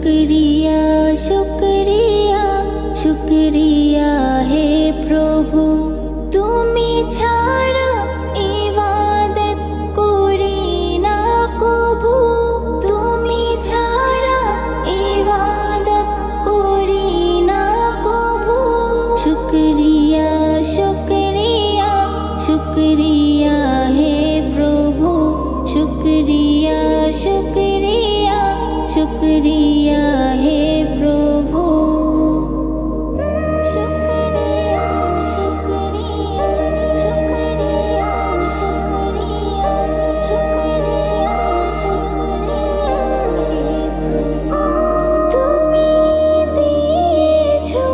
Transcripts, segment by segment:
शुक्रिया शुक्रिया शुक्रिया हे प्रभु तुमी छाड़ा इबादत करी ना कभू तुमी छाड़ा इबादत करी ना कभू शुक्रिया शुक्रिया शुक्रिया हे प्रभु शुक्रिया शुक्रिया शुक्रिया हे प्रभु शुक्रिया शुक्रिया शुक्रिया शुक्रिया शुक्रिया शुक्रिया तुमी दिয়েছো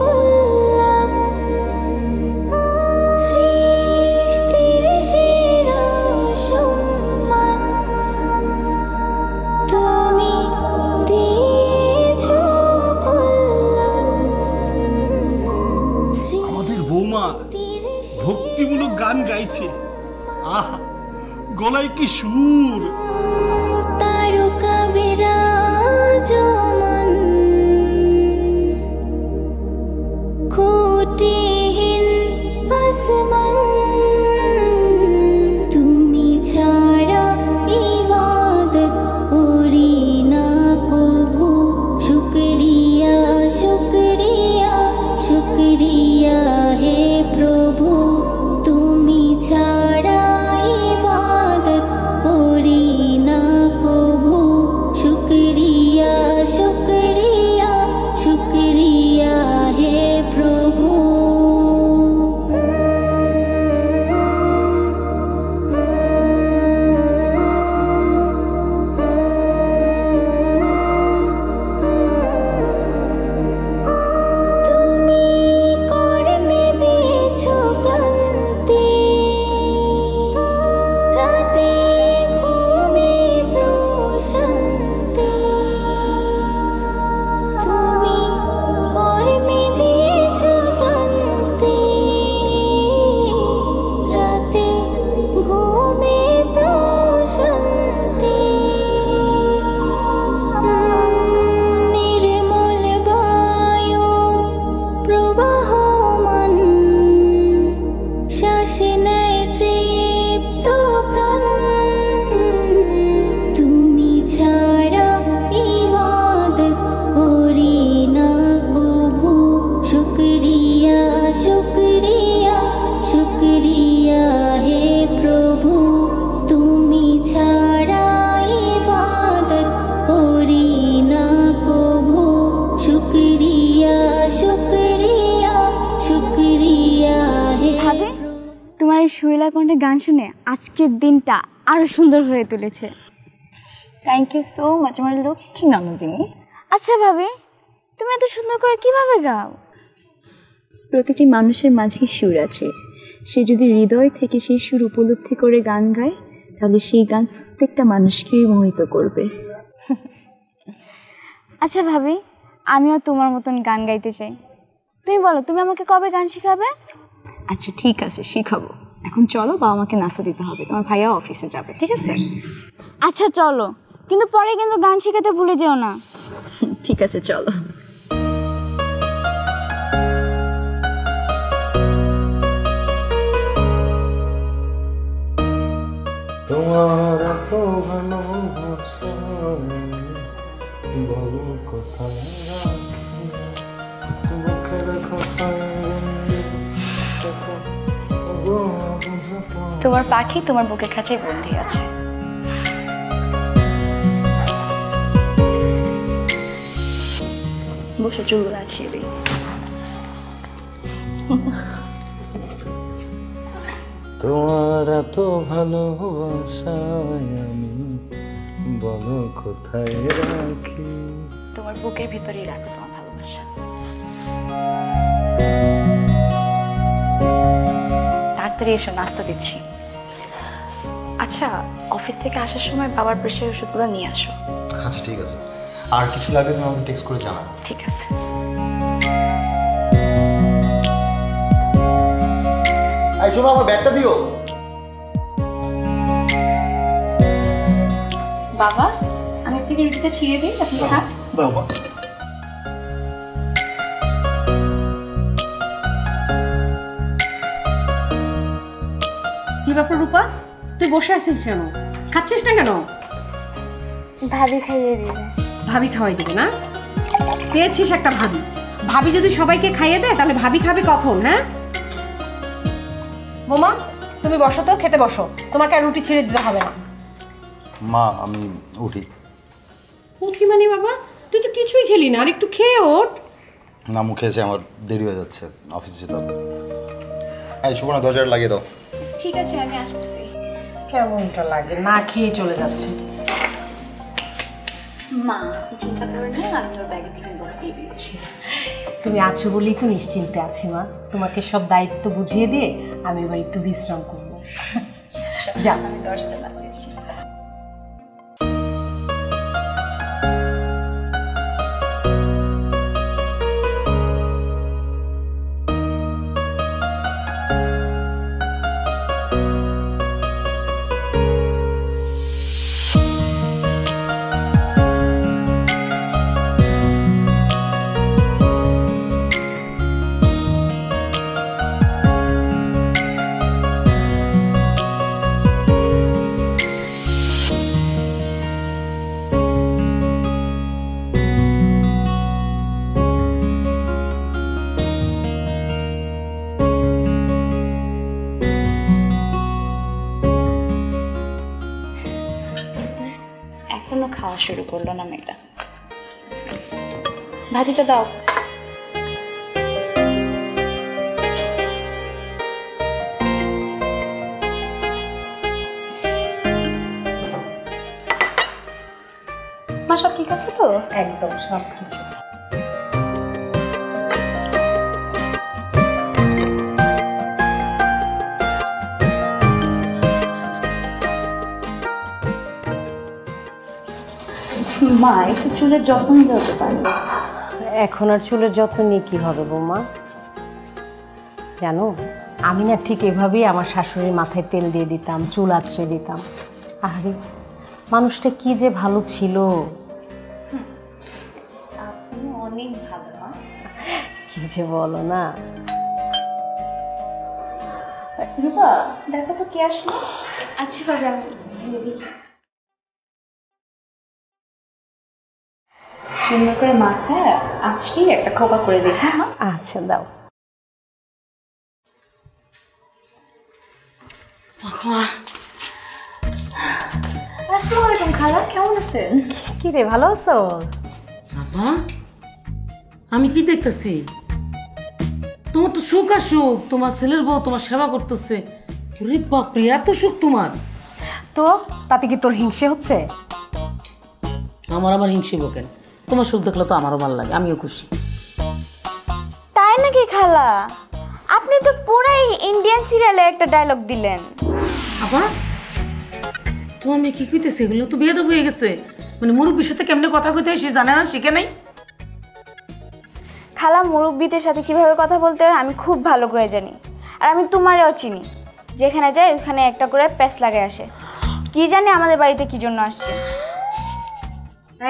কল্যাণ সৃষ্টির সেরা সম্মান তুমি দিয়েছো কল্যাণ আমাদের বৌমা ভক্তিমূলক গান গাইছে। আহা, গলায় কি সুর! তারকা বিরাজমান খুঁটিহীন আসমান তুমি ছাড়া ইবাদত করি না কভু শুক্রিয়া শুক্রিয়া শুক্রিয়া হে প্রভু তুমি ছাড়া ইবাদত করি না কভু শুক্রিয়া শুক্রিয়া শুক্রিয়া হে প্রভু তুমি কর্মে দিয়েছো ক্লান্তি রাতে ঘুমে প্রশান্তি তুমি কর্মে দিয়েছো ক্লান্তি রাতে ঘুমে প্রশান্তি নির্মল বায়ু প্রবাহমান শ্বাসে নেয় তৃপ্ত প্রাণ তুমি ছাড়া ইবাদত করি না কভু শুক্রিয়া শুক্রিয়া শুক্রিয়া হে প্রভু তুমি ছাড়া ইবাদত করি না কভু শুক্রিয়া শুক্রিয়া শুক্রিয়া হে ভাবে তোমার এই শৈলা কণ্ঠে গান শুনে আজকের দিনটা আরো সুন্দর হয়ে তুলেছে। থ্যাংক ইউ সো মাচ আমার লক্ষ্মী নন্দিনী। আচ্ছা ভাবি তুমি এত সুন্দর করে কিভাবে গাও? প্রতিটি মানুষের মাঝেই সুর আছে, সে যদি হৃদয় থেকে সেই সুর উপলব্ধি করে গান গায় তাহলে সেই গান প্রত্যেকটা মানুষকেই মোহিত করবে। আচ্ছা ভাবি আমিও তোমার মতন গান গাইতে চাই। তুমি বলো তুমি আমাকে কবে গান শেখাবে? আচ্ছা ঠিক আছে, শিখাবো। এখন চলো, বাবা আমাকে নাস্তা দিতে হবে, তোমার ভাইয়া অফিসে যাবে। ঠিক আছে? আচ্ছা চলো, কিন্তু পরে কিন্তু গান শেখাতে ভুলে যেও না। ঠিক আছে চলো। তোমার এত ভালোবাসা বলো কোথায় রাখি, বুকের খাঁচায় তোমার পাখি তোমার বুকের খাঁচায় বন্দি আছে। বসে চুলগুলো আছিয়ে দিই। তোমার এত ভালোবাসায় আমি বলো কোথায় রাখি, তোমার বুকের ভিতরেই রাখো তোমার ভালোবাসা। তাড়াতাড়ি এসো, নাস্তা দিচ্ছি। আচ্ছা অফিস থেকে আসার সময় বাবার প্রেশারের ওষুধগুলো নিয়ে আসো। আচ্ছা ঠিক আছে, আর কিছু লাগলে তুমি আমাকে টেক্সট করে জানাও। ঠিক আছে। এই শোনো, আমার ব্যাগটা দিও। বাবা আমি আপনাকে রুটিটা ছিঁড়ে দিই, আপনি খান। দাও মা। কি ব্যাপার রূপা, তুই বসে আছিস কেন? খাচ্ছিস না কেন? ভাবি খাইয়ে দিবে। ভাবি খাওয়াই দেবে না? পেয়েছিস একটা ভাবি। ভাবি যদি সবাইকে খাইয়ে দেয় তাহলে ভাবি খাবে কখন? হ্যাঁ বোমা, তুমি বসো তো, খেতে বসো। তোমাকে আর রুটি ছেড়ে দিতে হবে না। মা আমি উঠি। উঠি মানে বাবা, তুই তো কিছুই খেলি না, আর একটু খেয়ে ওঠ। না মুখে আছে, আমার দেরি হয়ে যাচ্ছে, অফিসে যেতে হবে। এই সুবর্ণা দরজাটা লাগিয়ে দাও। ঠিক আছে, আমি আসতেছি। কেমনটা লাগে না খেয়ে চলে যাচ্ছে। মা চিন্তা করো না, আমি ওর ব্যাগে টিফিন বক্স দিয়ে দিয়েছি। তুমি আছো বলেই তো নিশ্চিন্তে আছি মা। তোমাকে সব দায়িত্ব বুঝিয়ে দিয়ে আমি এবার একটু বিশ্রাম করবো। যা, আমি দরজাটা লাগিয়েছি। এখনো খাওয়া শুরু করলো না মেয়েটা। ভাজিটা দাও। মা সব ঠিক আছে তো? একদম সব কিছু। মা একটু চুলের যত্ন দিতে পারবে? এখন আর চুলের যত্ন নিয়ে কী হবে বৌমা? জানো, আমি না ঠিক এভাবেই আমার শাশুড়ির মাথায় তেল দিয়ে দিতাম, চুল আছড়ে দিতাম। আরে মানুষটা কি যে ভালো ছিল। আপনি অনেক ভালো মা। কি যে বলো না। রূপা দেখো তো কে আসলো। আচ্ছা বাবা, আমি সুন্দর করে মাথায় আজকেই একটা খোপা করে দিই। হ্যাঁ মা। আচ্ছা দাও। আসসালামু আলাইকুম খালা, কেমন আছেন? কি রে, ভালো আছো? বাবা, আমি কি দেখতেছি? তোমার তো সুখ আর সুখ, তোমার ছেলের বউ তোমার সেবা করতেছে। ওরে বাপরে, এত সুখ তোমার! তো তাতে কি তোর হিংসে হচ্ছে? আমার হিংসে বকেন। তোমার সুখ দেখলে তো আমারও ভালো লাগে, আমিও খুশি। তাই নাকি খালা? আপনি তো পুরাই ইন্ডিয়ান সিরিয়ালে একটা ডায়লগ দিলেন। আপা, তোমার মেয়ে কি কইতেছে? এগুলো তো বেয়াদব হয়ে গেছে। মানে মুরব্বীর সাথে কেমনে কথা কইতে হয় সে জানে না, শিখে নাই। খালা, মুরব্বীদের সাথে কিভাবে কথা বলতে হয় আমি খুব ভালো করে জানি। আর আমি তোমারেও চিনি। যেখানে যাই ওখানে একটা করে প্যাচ লাগায় আসে। কি জানি আমাদের বাড়িতে কি জন্য আসছে।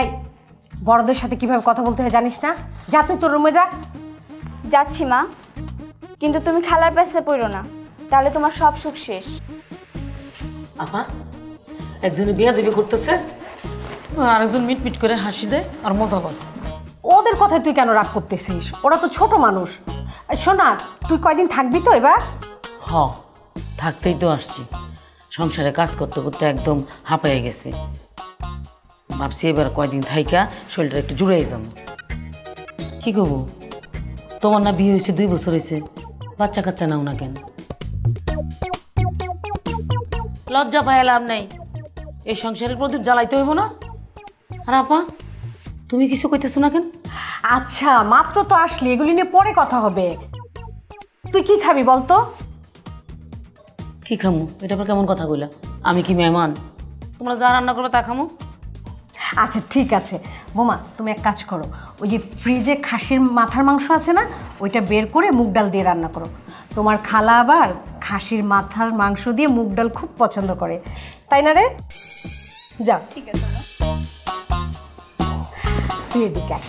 এই, বড়দের সাথে কিভাবে কথা বলতে হয় জানিস না? যা তুই তোর রুমে যা। যাচ্ছি মা, কিন্তু তুমি খালার প্যাচে পড়ো না, তাহলে তোমার সব সুখ শেষ। আপা, একজনে বেয়াদবি করতেছে, আর একজন মিটমিট করে হাসি দেয় আর মজা করে। ওদের কথায় তুই কেন রাগ করতেছিস? ওরা তো ছোট মানুষ। শোনা, তুই কয়দিন থাকবি তো এবার? হ, থাকতেই তো আসছি। সংসারে কাজ করতে করতে একদম হাঁপাইয়ে গেছি। ভাবছি এবার কয়দিন থাইকা শরীরটা একটু জুড়াই যাবো। কি করবো? তোমার না বিয়ে হয়েছে 2 বছর হয়েছে, বাচ্চা কাচ্চা নাও না কেন? লজ্জা পায় লাভ নেই, এই সংসারের প্রদীপ জ্বালাইতে হইব না। আর আপা, তুমি কিছু কইতেছো না কেন? আচ্ছা, মাত্র তো আসলি, এগুলি নিয়ে পরে কথা হবে। তুই কি খাবি বলতো? কি খামু? এটা আবার কেমন কথা কইলা? আমি কি মেহমান? তোমরা যা রান্না করবে তা খামু। আচ্ছা ঠিক আছে বোমা, তুমি এক কাজ করো, ওই যে ফ্রিজে খাসির মাথার মাংস আছে না, ওইটা বের করে মুগ ডাল দিয়ে রান্না করো। তোমার খালা আবার খাসির মাথার মাংস দিয়ে মুগ ডাল খুব পছন্দ করে, তাই না রে? যাও। ঠিক আছে। তুই এদিকে আয়।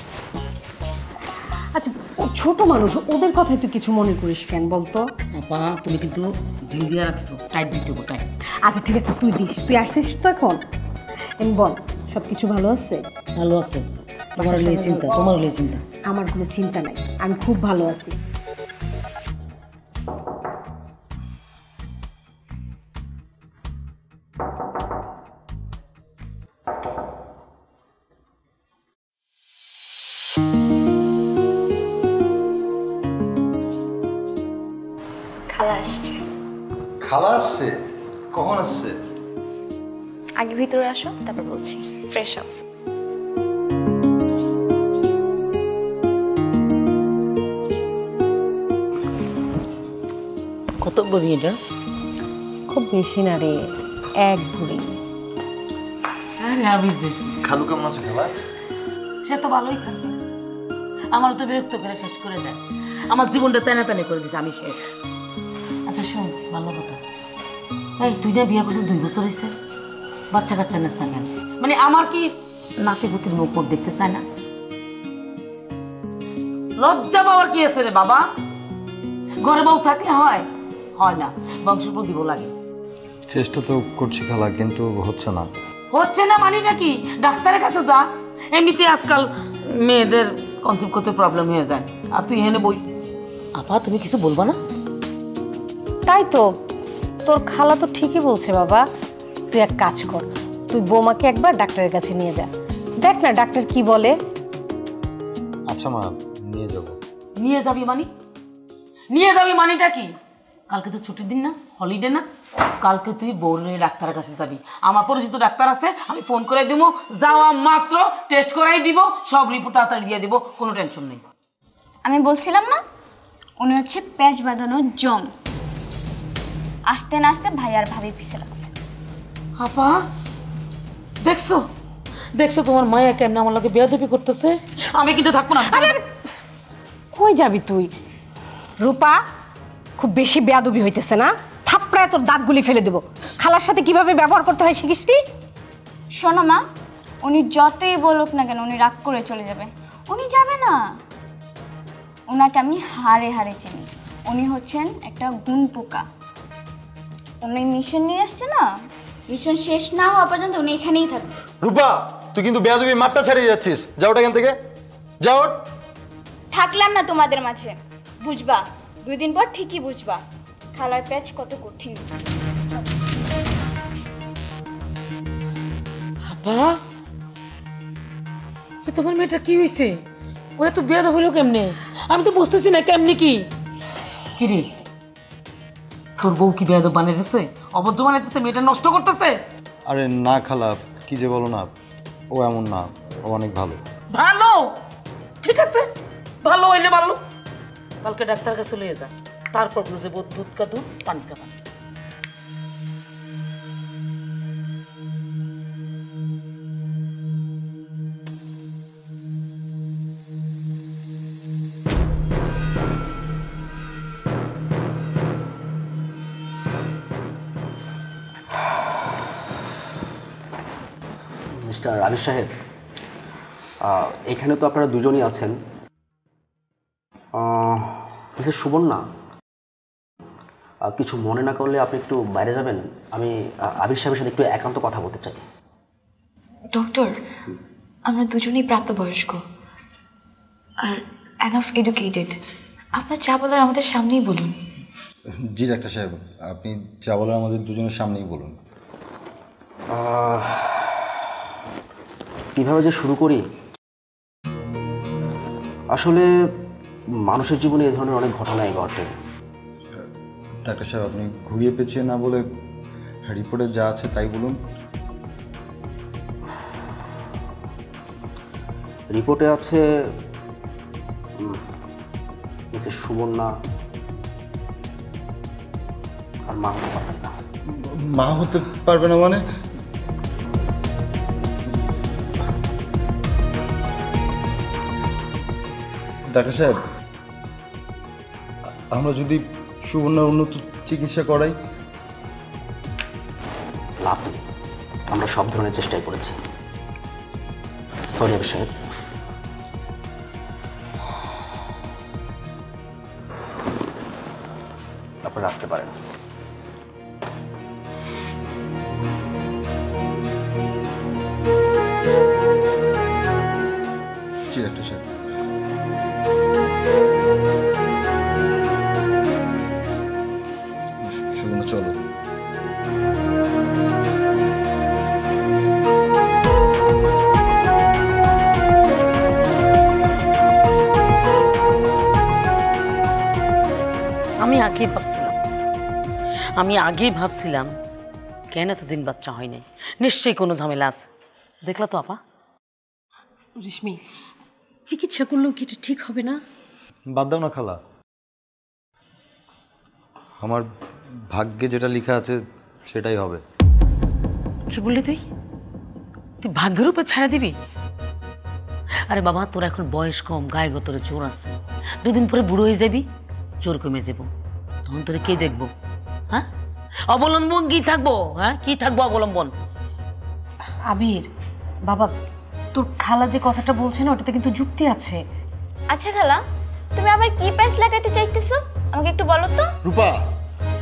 আচ্ছা ও ছোট মানুষ, ওদের কথাই তুই কিছু মনে করিস কেন বলতো? আপা তুমি কিন্তু ঢিল দিয়ে রাখছো, টাইট দিতে হবে টাইট। আচ্ছা ঠিক আছে তুই দিস, তুই আসছিস তো এখন। এমনি বল সব কিছু ভালো আছে? ভালো আছে, তোমার নিয়ে চিন্তা, তোমার নিয়ে চিন্তা। আমার কোনো চিন্তা নাই, আমি খুব ভালো আছি। খালা আসছে। খালা আসছে? কখন আসছে? আগে ভিতরে আসো, তারপর বলছি। ফ্রেশ হও। কত বড়ি এটা? খুব বেশি না রে, এক ভরি। আরে আবির যে খালু কেমন আছে খালা? সে তো ভালোই থাকে, আমার তো বিরক্ত করে শেষ করে দেয়, আমার জীবনটা তেনে তেনে করে দিছে, আমি শেষ। আচ্ছা শোন, ভালো কথা, এই তুই না বিয়ে করছিস 2 বছর হয়েছে, বাচ্চা কাচ্চা নেস না কেন? মানে আমার কি নাতি পুতির মুখ মুখ দেখতে চায় না? লজ্জা পাওয়ার কি আছে রে বাবা? ঘরে বউ থাকলে হয়? হয় না, বংশের প্রদীপ লাগে। চেষ্টা তো করছি খালা, কিন্তু হচ্ছে না। হচ্ছে না মানেটা কি? ডাক্তারের কাছে যা, এমনিতে আজকাল মেয়েদের কনসেপ্ট করতে প্রবলেম হয়ে যায়, আর তুই এখানে বই। আপা তুমি কিছু বলবা না? তাই তো, তোর খালা তো ঠিকই বলছে বাবা। তুই এক কাজ কর, তুই বৌমাকে একবার ডাক্তারের কাছে নিয়ে যা, দেখ না ডাক্তার কি বলে। আচ্ছা মা, নিয়ে যাব। নিয়ে যাবি মানে? নিয়ে যাবি মানেটা কি? কালকে তো ছুটির দিন না, হলিডে না, কালকে তুই বউরে ডাক্তারের কাছে যাবি। আমার পরিচিত ডাক্তার আছে, আমি ফোন করে দিব, যাওয়া মাত্র টেস্ট করাই দিব, সব রিপোর্ট তাড়াতাড়ি দিয়ে দিব, কোনো টেনশন নেই। আমি বলছিলাম না, উনি হচ্ছে প্যাচ বাঁধানোর জম। আসতে না আসতে ভাই আর ভাবি পিছে লাগছে। আপা দেখছো, দেখছো তোমার মায়া কেমন আমার লগে বেয়াদবি করতেছে? আমি কিন্তু থাকবো না। কই যাবি তুই? রূপা, খুব বেশি বেয়াদবি হইতেছে না? থাপড়ায় তোর দাঁতগুলি ফেলে দেবো। খালার সাথে কিভাবে ব্যবহার করতে হয় শিখিস নি? শোনো মা, উনি যতই বলুক না কেন উনি রাগ করে চলে যাবে। উনি যাবে না, ওনাকে আমি হাড়ে হাড়ে চিনি। উনি হচ্ছেন একটা গুণ পোকা। উনি মিশন নিয়ে আসছে না, মিশন শেষ না হওয়া পর্যন্ত উনি এখানেই থাকবে। রূপা, তুই কিন্তু বেয়াদবি মাঠটা ছাড়িয়ে যাচ্ছিস। যাও এখান থেকে, যাও। থাকলাম না তোমাদের মাঝে, বুঝবা 2 দিন পর ঠিকই বুঝবা খালার প্যাচ কত কঠিন। আপা তোমার মেয়েটা কি হয়েছে? ওরা তো বেয়াদব হলো কেমনে? আমি তো বুঝতেছি না কেমনে কি। কিরে তোর বউ কি বেয়াদব বানিয়ে দিছে, অবদ্ধ বানিয়ে দিছে, মেয়েটা নষ্ট করতেছে? আরে না খালা, কি যে বলো না, ও এমন না, ও অনেক ভালো। ভালো? ঠিক আছে, ভালো হইলে ভালো। কালকে ডাক্তার কাছে চলে যা, তারপর বুঝবো দুধ কা দুধ, পানি কা পানি। মিস্টার আবির সাহেব, এখানে তো আপনারা দুজনই আছেন। মিসেস সুবর্ণা, কিছু মনে না করলে আপনি একটু বাইরে যাবেন? আমি আবির সাহেবের সাথে একটু একান্ত কথা বলতে চাই। ডক্টর, আমরা দুজনেই প্রাপ্তবয়স্ক আর এনাফ এডুকেটেড। আপনার যা বলার আমাদের সামনেই বলুন। জি ডাক্তার সাহেব, আপনি যা বলার আমাদের দুজনের সামনেই বলুন। কীভাবে যে শুরু করি? আসলে মানুষের জীবনে এই ধরনের অনেক ঘটনাই ঘটে। ডাক্তার সাহেব, আপনি ঘুরিয়ে পেঁচিয়ে না বলে রিপোর্টে যা আছে তাই বলুন। রিপোর্টে আছে মিসেস সুবর্ণা আর মা হতে পারবেন না। মা হতে পারবে না মানে? ডাক্তার সাহেব, আমরা যদি সুবর্ণার উন্নত চিকিৎসা করাই? লাভ নেই, আমরা সব ধরনের চেষ্টাই করেছি। সরি আবির সাহেব, আপনারা আসতে পারেন। ডাক্তার সাহেব, সুবর্ণা চলো। আমি আগেই ভাবছিলাম কেন এতদিন বাচ্চা হয় নাই, নিশ্চয়ই কোনো ঝামেলা আছে। দেখলা তো আপা? রেশমি, চিকিৎসা করলেও কি এটা ঠিক হবে না? বাদ দাও না খালা, আমার ভাগ্যে যেটা লেখা আছে সেটাই হবে। কি বললি তুই? তুই ভাগ্যের উপর ছাড়া দিবি? আরে বাবা, তোর এখন বয়স কম, গায়ে গতরে জোর আছে। দুদিন পরে বুড়ো হয়ে যাবি, জোর কমে যাব, তখন তোরে কে দেখবো? হ্যাঁ, অবলম্বন কি থাকবো? হ্যাঁ, কি থাকবো অবলম্বন? আবির বাবা, তোর খালা যে কথাটা বলছে না, ওটাতে কিন্তু যুক্তি আছে। আচ্ছা খালা, তুমি আবার কি প্যাচ লাগাইতে চাইতেছো আমাকে একটু বলো তো। রূপা,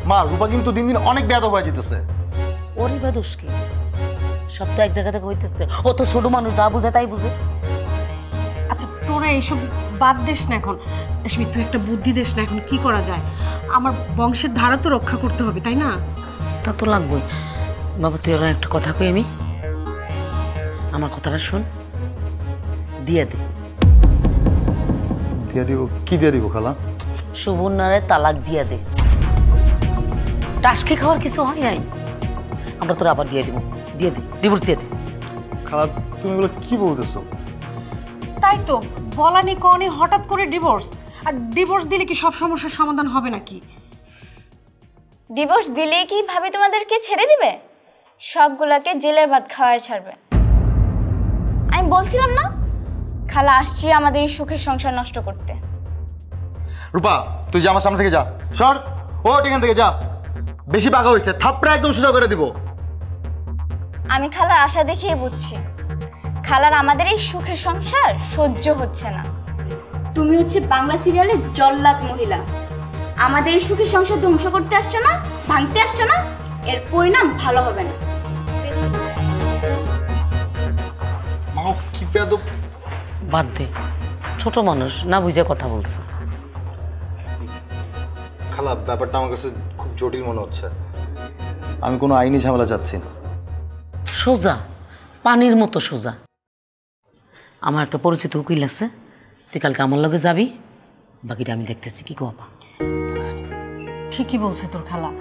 মা, রূপা কিন্তু দিন দিন অনেক বেয়াদব হয়ে যেতেছে। ওরই বা দোষ কি? সব তো এক জায়গা থেকে হইতেছে। ও তো ছোট মানুষ, যা বুঝে তাই বুঝে। আচ্ছা তোরা এইসব বাদ দিস না এখন। রেশমি, তুই একটা বুদ্ধি দিস না, এখন কি করা যায়? আমার বংশের ধারা তো রক্ষা করতে হবে, তাই না? তা তো লাগবেই। বাবা, তুই একটা কথা কই, আমি আমার কথাটা শোন, দিয়ে দে। দিয়ে দিব? কি দিয়ে দিব খালা? সুবর্ণারে তালাক দিয়ে দে। টাসকে খাওয়ার কিছু হয় নাই, আমরা তোরা আবার দিয়ে দিব। দিয়ে দে, ডিভোর্স দিয়ে দে। খালা, তুমি এগুলো কি বলতেছো? তাই তো, বলানি কওনি হঠাৎ করে ডিভোর্স। আর ডিভোর্স দিলে কি সব সমস্যার সমাধান হবে নাকি? ডিভোর্স দিলে কি ভাবে তোমাদেরকে ছেড়ে দিবে? সবগুলাকে জেলের ভাত খাওয়ায় ছাড়বে। আমি বলছিলাম না, খালা আসছি আমাদের এই সুখের সংসার নষ্ট করতে। রূপা, তুই যা, আমার সামনে থেকে যা। সর, ও এখান থেকে যা। বেশি পাকা হয়েছে, থাপড়া একদম সোজা করে দিব। আমি খালার আশা দেখেই বুঝছি খালার আমাদের এই সুখের সংসার সহ্য হচ্ছে না। তুমি হচ্ছে বাংলা সিরিয়ালের জল্লাদ মহিলা, আমাদের এই সুখের সংসার ধ্বংস করতে আসছো না, ভাঙতে আসছো না, এর পরিণাম ভালো হবে না। মা, কি বেয়াদব। বাদ দে, ছোট মানুষ, না বুঝে কথা বলছে। খালা, ব্যাপারটা আমার কাছে খুব জটিল মনে হচ্ছে। আমি কোনো আইনি ঝামেলা চাচ্ছি না। সোজা, পানির মতো সোজা। আমার একটা পরিচিত উকিল আছে, তুই কালকে আমার লগে যাবি, বাকিটা আমি দেখতেছি। কি কবা? ঠিকই বলছে তোর খালা।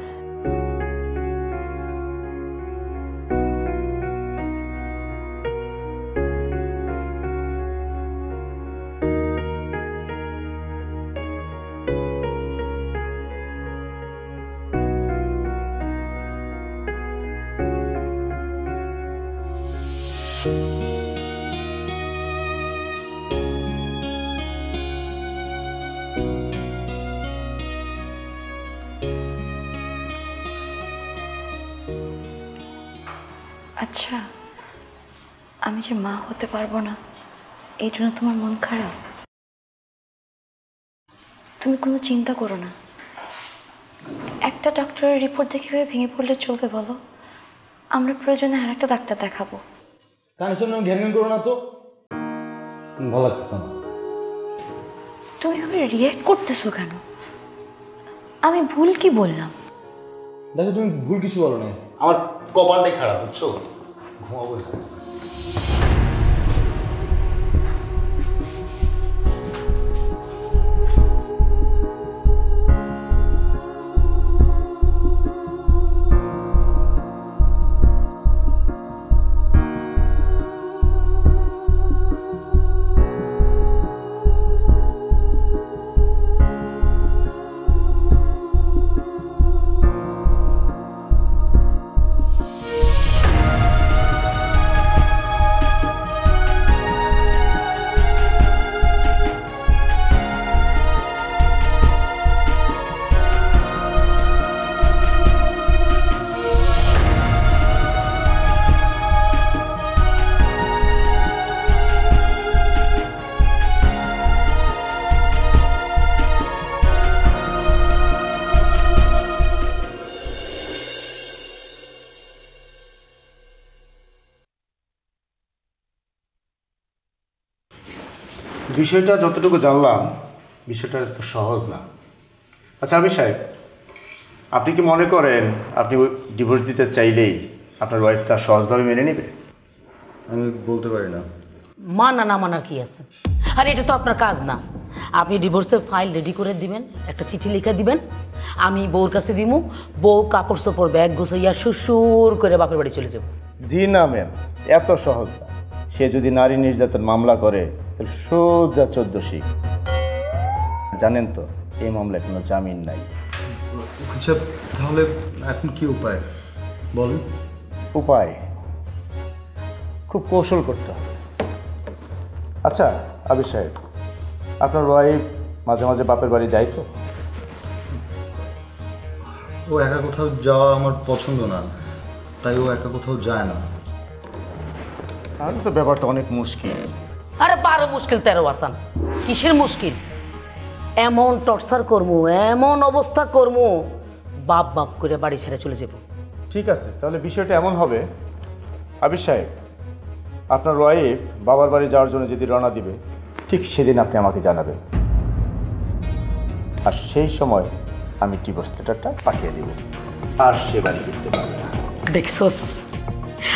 আচ্ছা, আমি যে মা হতে পারবো না এই জন্য তোমার মন খারাপ? তুমি কোনো চিন্তা করো না। একটা ডক্টরের রিপোর্ট দেখে ভেঙে পড়লে চলবে বলো? আমরা প্রয়োজনে আর একটা ডাক্তার দেখাবো। কানে শুনে ঘ্যান ঘ্যান করো না তো, ভালো লাগছে না। তুমি এভাবে রিয়্যাক্ট করতেছো কেন? আমি ভুল কি বললাম? দেখো, তুমি ভুল কিছু বলো না, আমার কপালটাই খারাপ, বুঝছো? ঘুমাবো। বিষয়টা যতটুকু জানলাম বিষয়টা এত সহজ না। আচ্ছা আবির সাহেব, আপনি কি মনে করেন আপনি ডিভোর্স দিতে চাইলেই আপনার ওয়াইফ তা সহজভাবে মেনে নেবে? আমি বলতে পারি না। মানা না মানার কি আছে? আর এটা তো আপনার কাজ না। আপনি ডিভোর্সের ফাইল রেডি করে দিবেন, একটা চিঠি লিখে দিবেন, আমি বউর কাছে দিব, বউ কাপড় চোপড় ব্যাগ গুছাইয়া সুসুর করে বাপের বাড়ি চলে যাব। জি না ম্যাম, এত সহজ না। সে যদি নারী নির্যাতন মামলা করে তাহলে সোজা 14 শিখ। জানেন তো এই মামলায় কোনো জামিন নাই। আচ্ছা তাহলে এখন কি উপায় বলেন? উপায় খুব কৌশল করতে হবে। আচ্ছা আবির সাহেব, আপনার ওয়াইফ মাঝে মাঝে বাপের বাড়ি যায় তো? ও একা কোথাও যাওয়া আমার পছন্দ না, তাই ও একা কোথাও যায় না। তাহলে তো ব্যাপারটা অনেক মুশকিল। আরে 12 মুশকিল 13 আসান। কিসের মুশকিল? এমন টর্চার করবো, এমন অবস্থা করবো, বাপ বাপ করে বাড়ি ছেড়ে চলে যাব। ঠিক আছে, তাহলে বিষয়টা এমন হবে আবির সাহেব, আপনার ওয়াইফ বাবার বাড়ি যাওয়ার জন্য যদি রওনা দিবে ঠিক সেদিন আপনি আমাকে জানাবেন, আর সেই সময় আমি ডিভোর্স লেটারটা পাঠিয়ে দেব, আর সে বাড়ি ফিরতে পারবে না। দেখছস,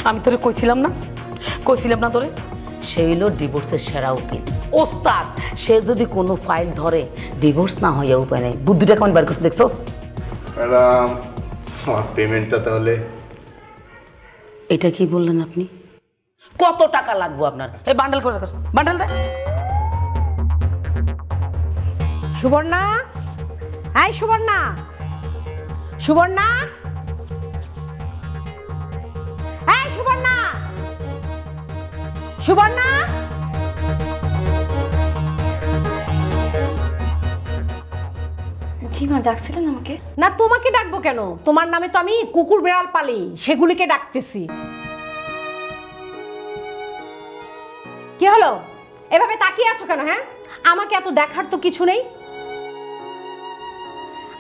আমি তোরে কইছিলাম না তোরে? সে হলো ডিভোর্সের সেরা উকিল, ওস্তাদ। সে যদি কোনো ফাইল ধরে ডিভোর্স না হইয়া উপায় নেই। বুদ্ধিটা কেমন বার করছে দেখছস? ম্যাডাম, আমার পেমেন্টটা তাহলে? এটা কি বললেন আপনি? কত টাকা লাগবে আপনার? এই বান্ডেল করে রাখ, বান্ডেল দে। সুবর্ণা, এই সুবর্ণা, সুবর্ণা, এই সুবর্ণা, সুবর্ণা। জি মা, ডাকছিলেন আমাকে? না, তোমাকে ডাকবো কেন? তোমার নামে তো আমি কুকুর বিড়াল পালি, সেগুলিকে ডাকতেছি। কি হলো? এভাবে তাকিয়ে আছো কেন? হ্যাঁ, আমাকে এত দেখার তো কিছু নেই।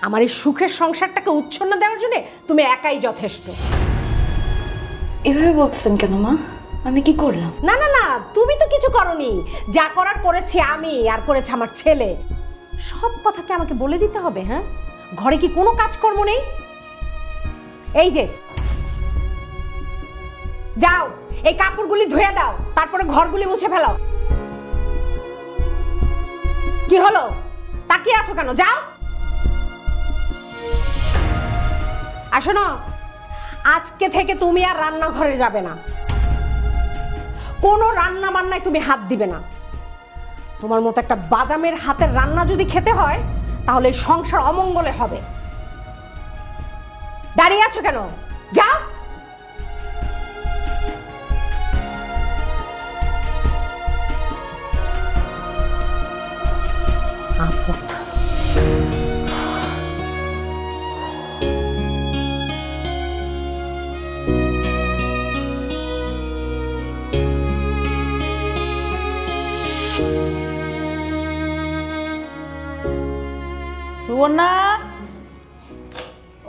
আমার এই সুখের সংসারটাকে উচ্ছন্ন দেওয়ার জন্য তুমি একাই যথেষ্ট। এভাবে বলতেছেন কেন মা? আমি কি করলাম? না না না, তুমি তো কিছু করনি। যা করার করেছি আমি, আর করেছে আমার ছেলে। সব কথা কি আমাকে বলে দিতে হবে? হ্যাঁ, ঘরে কি কোনো কাজকর্ম নেই? এই যে যাও, এই কাপড়গুলি ধুয়ে দাও, তারপরে ঘরগুলি মুছে ফেলাও। কি হলো? তাকিয়ে আছো কেন? যাও। আর শোনো, আজকে থেকে তুমি আর রান্নাঘরে যাবে না। কোনো রান্না বান্নায় তুমি হাত দিবে না। তোমার মতো একটা বাজামের হাতের রান্না যদি খেতে হয় তাহলে সংসার অমঙ্গলে হবে। দাঁড়িয়ে আছো কেন? যাও। সুবর্ণা,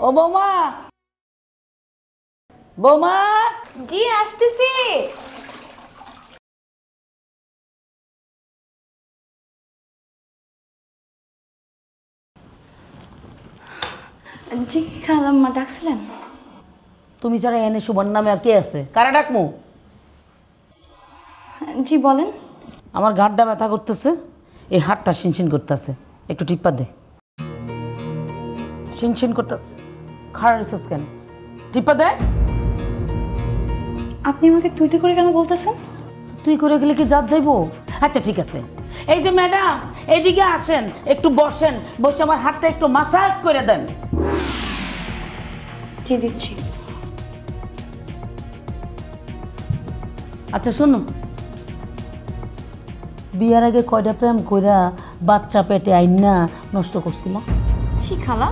ও বৌমা, বৌমা। জি, আসতেছি। জি খালাম্মা, ডাকছিলেন? তুমি যারা এনে সুবর্ণ নামে আর কে আছে? কারা ডাকমু? জি বলেন। আমার ঘাটটা ব্যথা করতেছে, এই হাতটা শিনশিন করতেছে, একটু টিপ্পা দে। শিনশিন করতে খাড়া রিসেস কেন? টিপ্পা দে। আপনি আমাকে তুইতে করে কেন বলতেছেন? তুই করে গেলে কি জাত যাইবো? আচ্ছা ঠিক আছে, এই যে ম্যাডাম, এইদিকে আসেন, একটু বসেন, বসে আমার হাতটা একটু মাসাজ করে দেন। জি দিচ্ছি। আচ্ছা শুনো, বিয়ার আগে কয়টা প্রেম কইরা বাচ্চা পেটে আইনা নষ্ট করছিল? ছি খালা,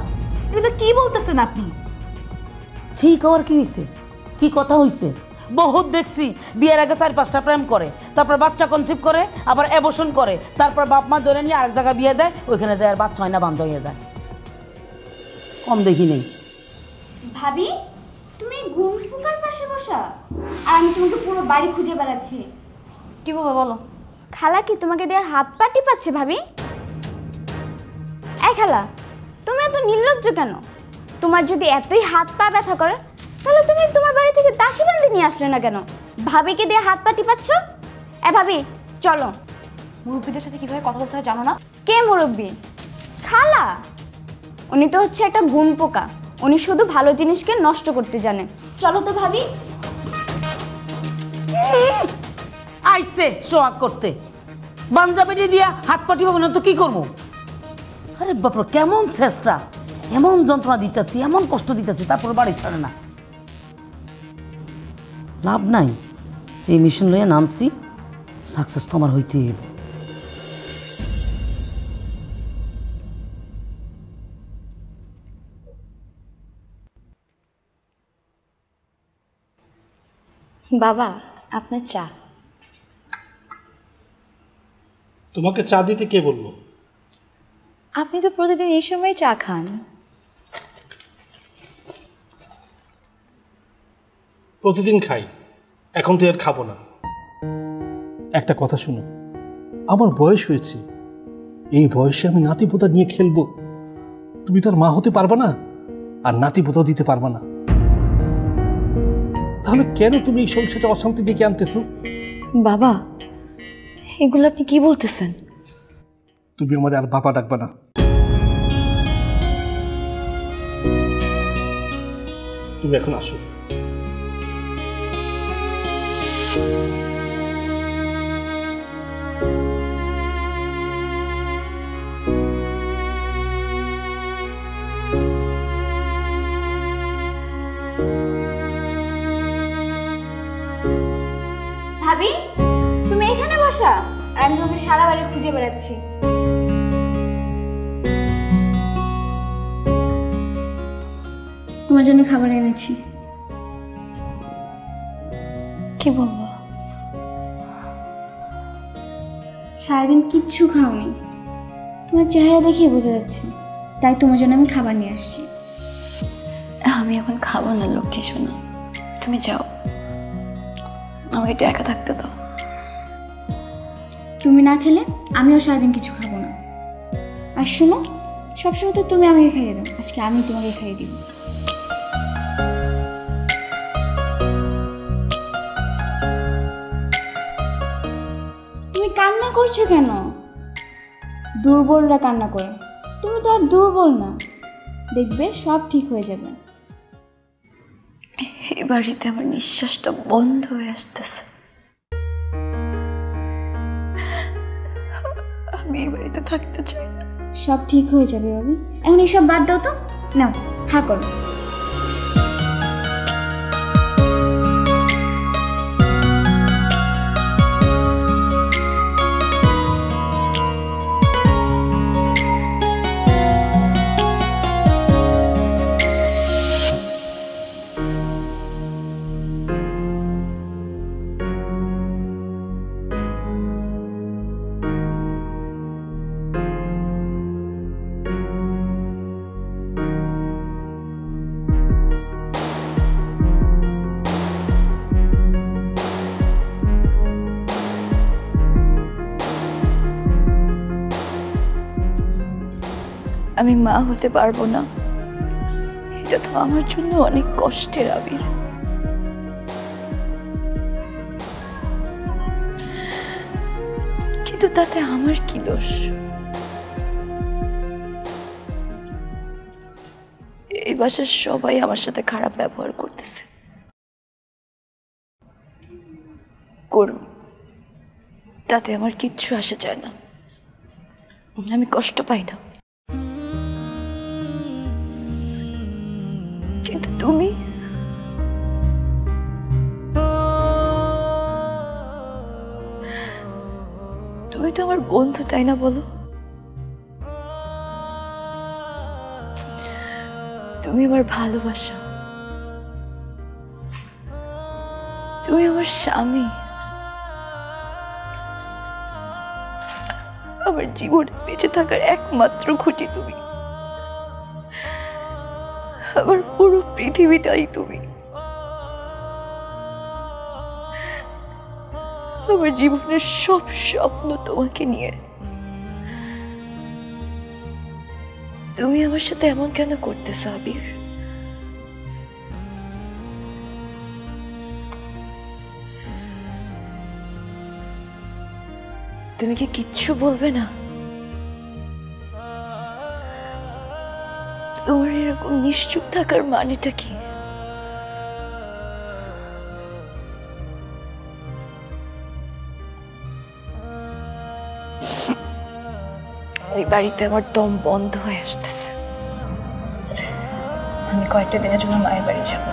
এগুলো কি বলতেছেন আপনি? ঠিক হওয়ার কি হয়েছে? কি কথা হয়েছে? বহুত দেখছি বিয়ের আগে 4-5টা প্রেম করে, তারপর বাচ্চা কনসিভ করে, আবার অ্যাবর্শন করে, তারপর বাপ মা ধরে নিয়ে আরেক জায়গায় বিয়ে দেয়, ওইখানে যায় আর বাচ্চা হয় না, বাঞ্জ হয়ে যায়। কম দেখি নেই। ভাবি, তুমি ঘুম পোকার পাশে বসা, আর আমি তোমাকে পুরো বাড়ি খুঁজে বেড়াচ্ছি। কি বলবো বলো? খালা কি তোমাকে দিয়ে হাত পা টিপাচ্ছে ভাবি? এই খালা, তুমি এত নির্লজ্জ কেন? তোমার যদি এতই হাত পা ব্যথা করে তাহলে তুমি তোমার বাড়ি থেকে দাসী বান্দি নিয়ে আসলে না কেন? ভাবিকে দিয়ে হাত পা টিপাচ্ছ? ভাবি চলো। মুরব্বীদের সাথে কিভাবে কথা বলতে হয় জানো না? কে মুরব্বী? খালা। উনি তো হচ্ছে একটা গুণ পোকা, উনি শুধু ভালো জিনিসকে নষ্ট করতে জানে। চলো তো ভাবি। আইসে সোয়াগ করতে, বাঞ্জাবেরি দিয়া হাত পাটি পাবো না তো কি করবো? আরে বাপরে, কেমন চেষ্টা, এমন যন্ত্রণা দিতেছি, এমন কষ্ট দিতেছি, তারপর বাড়ি ছাড়ে না। লাভ নাই, যে মিশন লইয়া নামছি সাকসেস তো আমার হইতে। বাবা, আপনার চা। তোমাকে চা দিতে কে বললো? আপনি তো প্রতিদিন এই সময় চা খান। প্রতিদিন খাই, এখন তো আর খাবো না। একটা কথা শুনো, আমার বয়স হয়েছে, এই বয়সে আমি নাতিপোতা নিয়ে খেলবো? তুমি তো আর মা হতে পারবা না, আর নাতিপোতাও দিতে পারবা না। তাহলে কেন তুমি এই সংসারে অশান্তি ডেকে আনতেছো? বাবা, এগুলো আপনি কি বলতেছেন? তুমি আমার আর বাবা ডাকবা না। তুমি এখন আসো। ভাবি, তুমি এখানে বসা, আর আমি তোমাকে সারা বাড়ি খুঁজে বেড়াচ্ছি। তোমার জন্য খাবার এনেছি। কি বলবো? সারাদিন কিচ্ছু খাওনি, তোমার চেহারা দেখেই বোঝা যাচ্ছে, তাই তোমার জন্য আমি খাবার নিয়ে আসছি। আমি এখন খাবো না লক্ষ্মী সোনা, তুমি যাও, আমাকে একটু একা থাকতে দাও। তুমি না খেলে আমিও সারাদিন কিছু খাবো না। আর শোনো, সবসময় তো তুমি আমাকে খাইয়ে দাও, আজকে আমি তোমাকে খাইয়ে দিব। তুমি কান্না করছো কেন? দুর্বলরা কান্না করে, তুমি তো আর দুর্বল না। দেখবে সব ঠিক হয়ে যাবে। এই বাড়িতে আমার নিঃশ্বাসটা বন্ধ হয়ে আসতেছে। আমি এই বাড়িতে থাকতে চাই না। সব ঠিক হয়ে যাবে ভাবি, এখন এইসব বাদ দাও তো। নাও, হা করো। আমি মা হতে পারবো না, এটা তো আমার জন্য অনেক কষ্টের আবির। কিন্তু তাতে আমার কি দোষ? এই বাসার সবাই আমার সাথে খারাপ ব্যবহার করতেছে। করুন, তাতে আমার কিচ্ছু আসে যায় না, আমি কষ্ট পাই না। কিন্তু তুমি তো আমার বন্ধু, তাই না বলো? তুমি আমার ভালোবাসা, তুমি আমার স্বামী, আমার জীবনে বেঁচে থাকার একমাত্র খুঁটি তুমি, আমার পুরো পৃথিবীটাই তুমি। আমার জীবনের সব স্বপ্ন তোমাকে নিয়ে। তুমি আমার সাথে এমন কেন করতেছো আবির? তুমি কি কিচ্ছু বলবে না? তোমার এরকম নিশ্চুপ থাকার মানেটা কি? এই বাড়িতে আমার দম বন্ধ হয়ে আসতেছে। আমি কয়েকটা দিনের জন্য মায়ের বাড়ি যাব।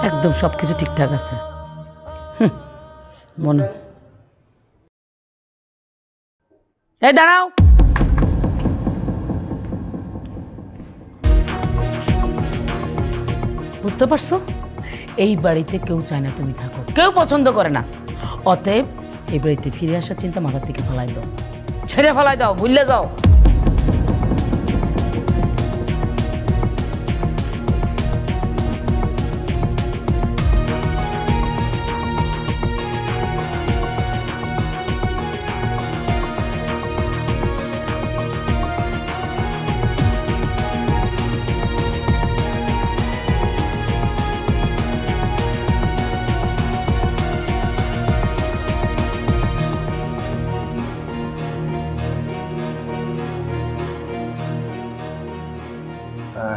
একদম সবকিছু ঠিকঠাক আছে। মনে এই দাঁড়াও, বুঝতে পারছো? এই বাড়িতে কেউ চায় না তুমি থাকো, কেউ পছন্দ করে না। অতএব এই বাড়িতে ফিরে আসার চিন্তা মাথার থেকে ফেলাই দাও, ছেড়ে ফেলাই দাও, ভুলে যাও।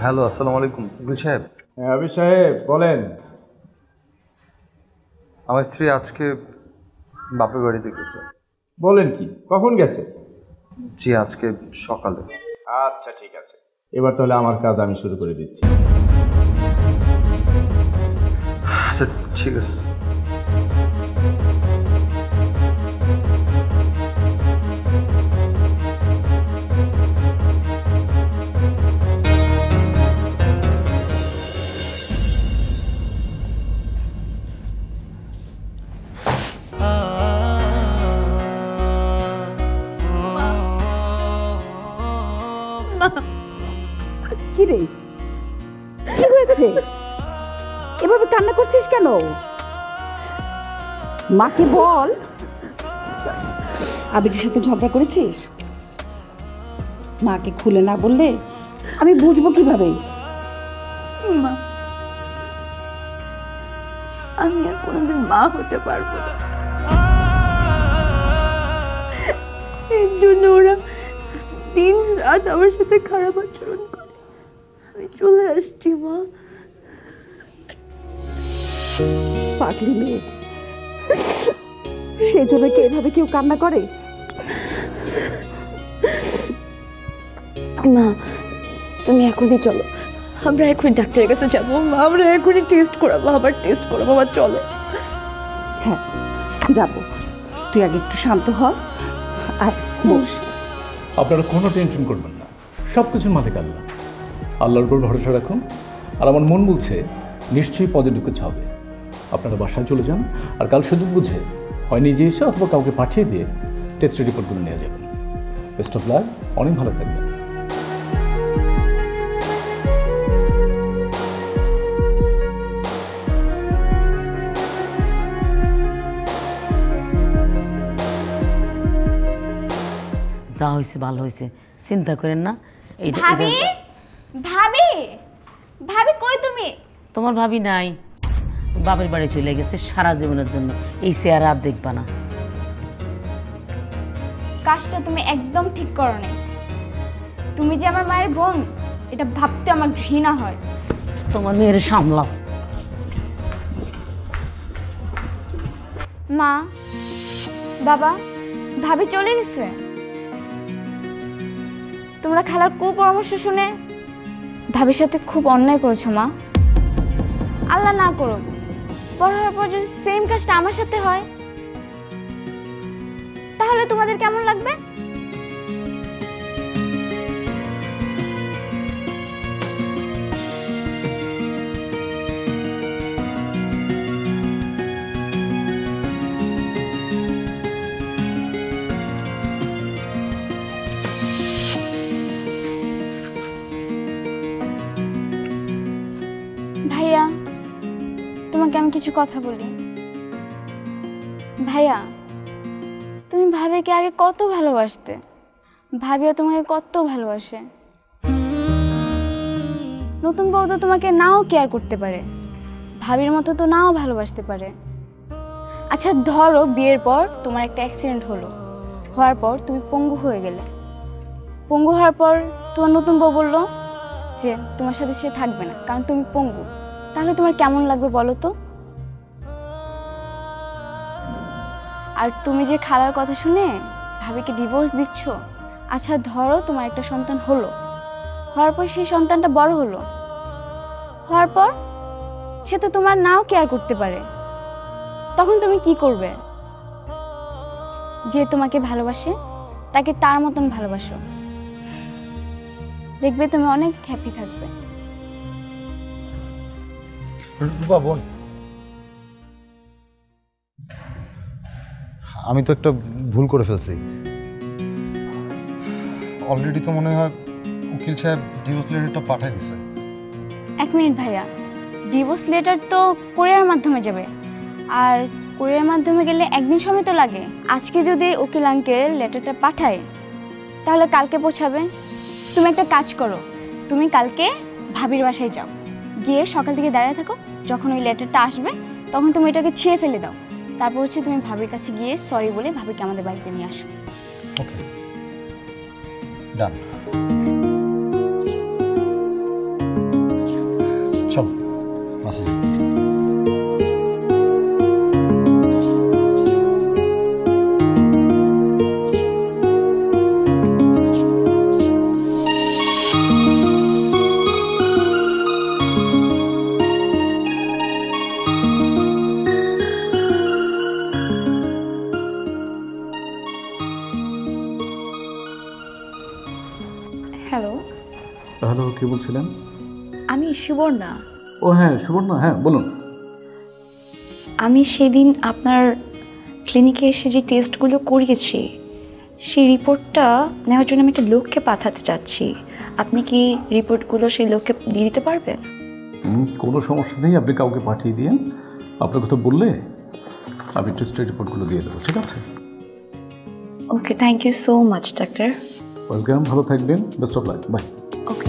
হ্যালো, আসসালামু আলাইকুম ইকবাল সাহেব। হ্যাঁ আবির সাহেব বলেন। আমার স্ত্রী আজকে বাপের বাড়িতে গেছে। বলেন কি, কখন গেছে? জি আজকে সকালে। আচ্ছা ঠিক আছে, এবার তাহলে আমার কাজ আমি শুরু করে দিচ্ছি। আচ্ছা ঠিক আছে। কি রে, কি হয়েছে? এভাবে কান্না করছিস কেন? মাকে বল। আবিরের সাথে ঝগড়া করেছিস? মাকে খুলে না বললে আমি বুঝবো কিভাবে? মা, আমি আর কোনোদিন মা হতে পারবো না। এর জন্য ওরা দিন রাত আমার সাথে খারাপ আচরণ করে। আমি চলে আসছি মা। পাগলি মেয়ে, সেই জন্য কি এভাবে কেউ কান্না করে? মা তুমি এখনই চলো, আমরা এখনই ডাক্তারের কাছে যাবো, আমরা এখনই টেস্ট করাবো, আবার টেস্ট করাবো। আমার চলো। হ্যাঁ যাবো, তুই আগে একটু শান্ত হ আর বস। আপনারা কোনো টেনশন করবেন না, সব কিছুর মালিক আল্লাহ। আল্লাহর উপর ভরসা রাখুন। আর আমার মন বলছে নিশ্চয়ই পজিটিভ কিছু হবে। আপনারা বাসায় চলে যান, আর কাল সুযোগ বুঝে হয় নিজে এসে অথবা কাউকে পাঠিয়ে দিয়ে টেস্টের রিপোর্টগুলো নিয়ে যাবেন। বেস্ট অফ লাক, অনেক ভালো থাকবেন। যা হয়েছে ভালো হয়েছে, চিন্তা করেন না। ভাবি ভাবি ভাবি কই তুমি? তোমার ভাবি নাই, বাপের বাড়ি চলে গেছে সারা জীবনের জন্য। এই চেহারা আর দেখবা না। কাজটা তুমি একদম ঠিক করো নি। তুমি যে আমার মায়ের বোন, এটা ভাবতে আমার ঘৃণা হয়। তোমার মেয়ের সামলাও। মা, বাবা, ভাবি চলে গেছে। তোমরা খালার কুপরামর্শ শুনে ভাবির সাথে খুব অন্যায় করেছো মা। আল্লাহ না করুক, পড়ার পর যদি সেম কাজটা আমার সাথে হয়, তাহলে তোমাদের কেমন লাগবে? ভাইয়া, তোমাকে আমি কিছু কথা বলি। ভাইয়া, তুমি ভাবিকে আগে কত ভালোবাসতে, ভাবিও তোমাকে কত ভালোবাসে। নতুন বউ তো তোমাকে নাও কেয়ার করতে পারে, ভাবির মতো তো নাও ভালোবাসতে পারে। আচ্ছা ধরো বিয়ের পর তোমার একটা অ্যাক্সিডেন্ট হলো, হওয়ার পর তুমি পঙ্গু হয়ে গেলে। পঙ্গু হওয়ার পর তোমার নতুন বউ বললো যে তোমার সাথে সে থাকবে না কারণ তুমি পঙ্গু। তাহলে তোমার কেমন লাগবে বলো তো? আর তুমি যে খালার কথা শুনে ভাবিকে ডিভোর্স দিচ্ছ। আচ্ছা ধরো তোমার একটা সন্তান হলো, হওয়ার পর সেই সন্তানটা বড় হলো, হওয়ার পর সে তো তোমার নাও কেয়ার করতে পারে। তখন তুমি কি করবে? যে তোমাকে ভালোবাসে তাকে তার মতন ভালোবাসো, দেখবে তুমি অনেক হ্যাপি থাকবে। রূপা বোন, আমি তো একটা ভুল করে ফেলছি। অলরেডি তো মনে হয় উকিল সাহেব ডিভোর্স লেটারটা পাঠিয়ে দিছে। এক মিনিট ভাইয়া, ডিভোর্স লেটার তো কোরিয়ার মাধ্যমে যাবে, আর কোরিয়ার মাধ্যমে গেলে একদিন সময় তো লাগে। আজকে যদি উকিল আঙ্কেল লেটারটা পাঠায় তাহলে কালকে পৌঁছাবে। তুমি একটা কাজ করো, তুমি কালকে ভাবির বাসায় যাও, গিয়ে সকাল থেকে দাঁড়িয়ে থাকো। যখন ওই লেটারটা আসবে তখন তুমি এটাকে ছিঁড়ে ফেলে দাও। তারপর হচ্ছে তুমি ভাবির কাছে গিয়ে সরি বলে ভাবিকে আমাদের বাড়িতে নিয়ে আসো। ওকে, ডান। চল বাসে যাই। হ্যালো, হ্যালো, কে বলছিলেন? আমি সুবর্ণা। ও হ্যাঁ সুবর্ণা, হ্যাঁ বলুন। আমি সেদিন আপনার ক্লিনিকে এসে যে টেস্টগুলো করিয়েছি সেই রিপোর্টটা নেওয়ার জন্য আমি একটা লোককে পাঠাতে চাচ্ছি। আপনি কি রিপোর্টগুলো সেই লোককে দিয়ে দিতে পারবেন? কোনো সমস্যা নেই, আপনি কাউকে পাঠিয়ে দিন। আপনার কথা বললে আমি টেস্টের রিপোর্টগুলো দিয়ে দেবো, ঠিক আছে? Okay, thank you so much doctor. Welcome, ভালো থাকবেন, best of luck, bye. Okay.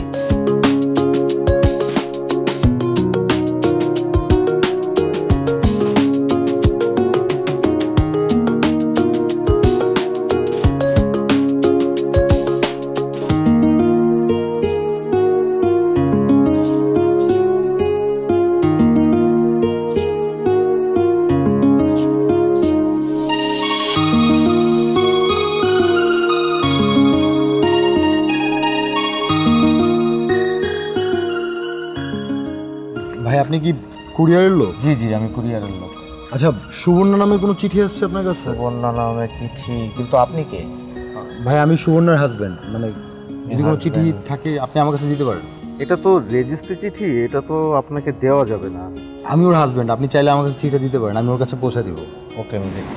ভাই আপনি কি কুরিয়ারের লোক? জি জি, আমি কুরিয়ারের লোক। আচ্ছা, সুবর্ণা নামে কোনো চিঠি আসছে আপনার কাছে? সুবর্ণা নামে চিঠি? কিন্তু আপনি কে? ভাই আমি সুবর্ণার হাজব্যান্ড, মানে যদি কোনো চিঠি থাকে আপনি আমার কাছে দিতে পারেন। এটা তো রেজিস্ট্রি চিঠি, এটা তো আপনাকে দেওয়া যাবে না। আমি ওর হাজব্যান্ড, আপনি চাইলে আমার কাছে চিঠিটা দিতে পারেন, আমি ওর কাছে পৌঁছে দিব। ওকে, আমি দেখি।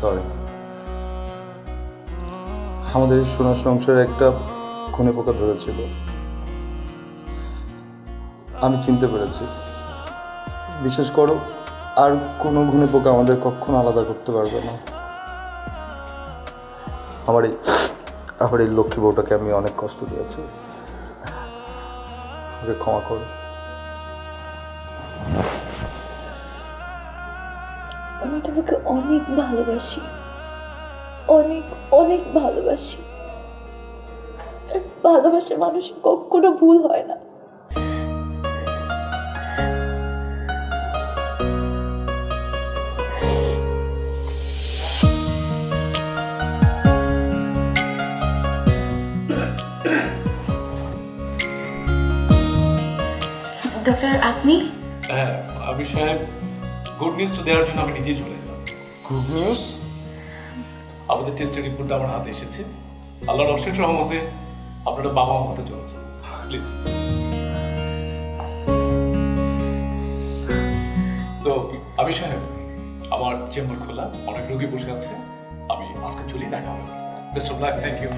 সরি, আমাদের সোনার সংসারে একটা খুনে পোকা ধরেছিল, আমি চিনতে পেরেছি। বিশেষ করো, আর কোনো খুনে পোকা আমাদের কখনো আলাদা করতে পারবে না। আমার এই লক্ষ্মী বউটাকে আমি অনেক কষ্ট দিয়েছি, ওকে ক্ষমা করো। আমি তোমাকে অনেক ভালোবাসি, অনেক অনেক ভালোবাসি। আর ভালোবাসার মানুষের কখনো ভুল হয় না। ডক্টর, আপনি? হ্যাঁ আবির সাহেব, গুড নিউজটা দেওয়ার জন্য আমি নিজেই চলে এলাম। Good news? আমাদের টেস্টের রিপোর্টটা আমার হাতে এসেছে। আল্লাহর অশেষ রহমতে আপনারা বাবা মা হতে চলছে। প্লিজ। তো আবির সাহেব, আমার চেম্বার খোলা, অনেক রোগী বসে আছে, আমি আজকে চলেই দেখা হবে। Best of luck. Thank you.